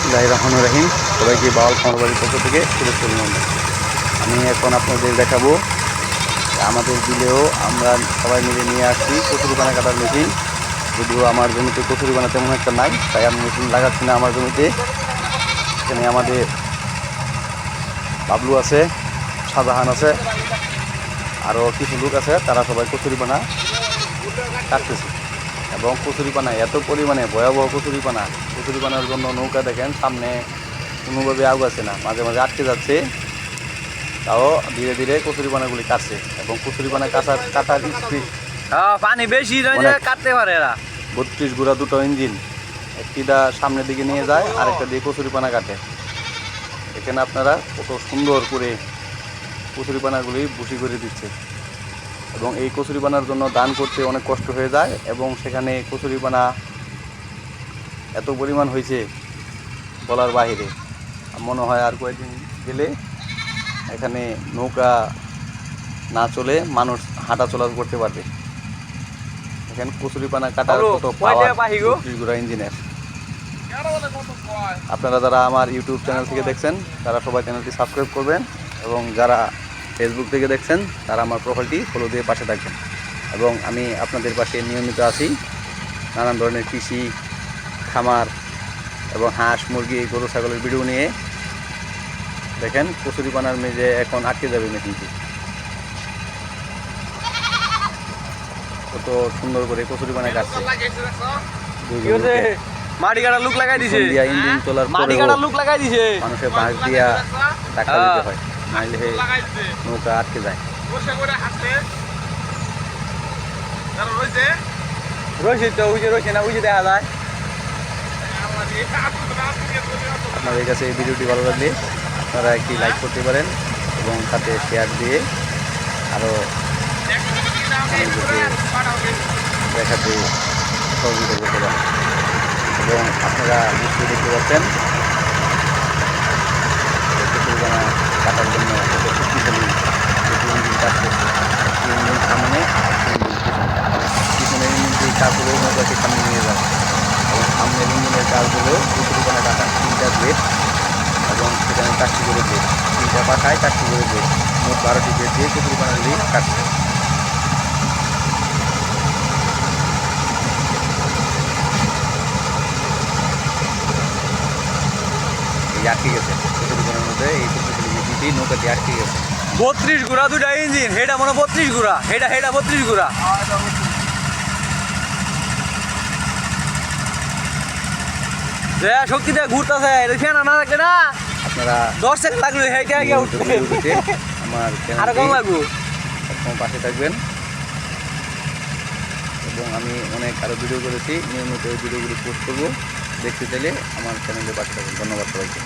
বিসমিল্লাহির রহমানির রহিম। সবাইকে বাউল খামারবাড়ির পক্ষ থেকে শুভেচ্ছা অভিনন্দন। আমি এখন আপনাদের দেখাবো আমাদের বিলেও আমরা সবাই মিলে নিয়ে আসছি কচুরিপানা কাটার মেশিন। যদিও আমার জমিতে কচুরিপানা তেমন একটা নাই, তাই আমি মেশিন লাগাচ্ছি না আমার জমিতে। এখানে আমাদের বাবলু আছে, শাহজাহান আছে, আরও কিছু লোক আছে, তারা সবাই কচুরিপানা কাটতেছে। এবং কচুরিপানা এত পরিমাণে ভয়াবহ কচুরিপানার জন্য নৌকা দেখেন সামনে কোনোভাবে আগাচ্ছে না, মাঝে মাঝে আটকে যাচ্ছে। তাও ধীরে ধীরে কচুরিপানাগুলি কাটছে এবং কচুরিপানা কাটার স্পিড পানি বেশি কাটতে পারে এরা। 32 গুড়া দুটো ইঞ্জিন, একটিটা সামনের দিকে নিয়ে যায় আর একটা দিয়ে কচুরিপানা কাটে। এখানে আপনারা কত সুন্দর করে কচুরিপানাগুলি ভুসি করে দিচ্ছে। এবং এই কচুরিপানার জন্য দান করতে অনেক কষ্ট হয়ে যায় এবং সেখানে কচুরিপানা এত পরিমাণ হয়েছে বলার বাইরে। মনে হয় আর কয়েকদিন গেলে এখানে নৌকা না চলে মানুষ হাঁটা চলা করতে পারবে। এখানে কচুরিপানা কাটার কত পাওয়ার ইঞ্জিনের। আপনারা যারা আমার ইউটিউব চ্যানেল থেকে দেখছেন তারা সবাই চ্যানেলটি সাবস্ক্রাইব করবেন এবং যারা ফেসবুক থেকে দেখছেন তারা আমার প্রোফাইলটি ফলো দিয়ে পাশে থাকবেন। এবং আমি আপনাদের পাশে নিয়মিত আছি নানান ধরনের কৃষি, খামার এবং হাঁস, মুরগি, গরু, ছাগলের ভিডিও নিয়ে। দেখেন কচুরিপানার মেঝে এখন আটকে যাবে মেশিনটি। কত সুন্দর করে কচুরিপানা কাটছে। মাটি কাটা লুক লাগাই দিছে, ইঞ্জিন চলার মাটি কাটা লুক লাগাই দিছে। মানুষের বাঁশ দিয়া ধাক্কা দিতে হয়, নাইলে নৌকা আটকে যায়। রয়েছে তো ওই যে রয়েছে না, ওই যে দেখা যায়। আপনাদের কাছে এই ভিডিওটি ভালো লাগলে আপনারা একটি লাইক করতে পারেন এবং সাথে শেয়ার দিয়ে আরও দেখাতে সহযোগিতা করতে পারেন। এবং আপনারা নিশ্চয়ই দেখতে পাচ্ছেন কচুরিপানা কাটার জন্য শক্তিশালী ইঞ্জিন কাজ করছে। ইঞ্জিন সামনে, পিছনের ইঞ্জিনটি কাজ হলেও নৌকাকে সামনে নিয়ে যাবে এবং সামনের ইঞ্জিনের কাজ হলেও কচুরিপানা কাটা। 3টা ব্লেড এবং সেখানে 4টি করে ব্লেড, 3টা পাখায় 4টি করে ব্লেড, মোট 12টি ব্লেড দিয়ে কচুরিপানাগুলি কাটছে। আটকে গেছে কচুরিপানার মধ্যে, এই শক্তিশালী মেশিনটি নৌকাটি আটকে গেছে। 32 গুড়া দুটা ইঞ্জিন, হেটা মনে 32 গুড়া, হেটা 32 গুড়া। যে শক্তি দিয়ে ঘুরতেছে, এটা ফ্যান আনা লাগবে না। আপনারা 10 সেকেন্ড লাগবে, হেঁটে আগে উঠবে। আমার আর কম লাগবে, পাশে থাকবেন। এবং আমি অনেক আরও ভিডিও করেছি, নিয়মিত এই ভিডিওগুলি পোস্ট করবো। দেখতে চাইলে আমার চ্যানেলে পাশে থাকবেন। ধন্যবাদ সবাইকে।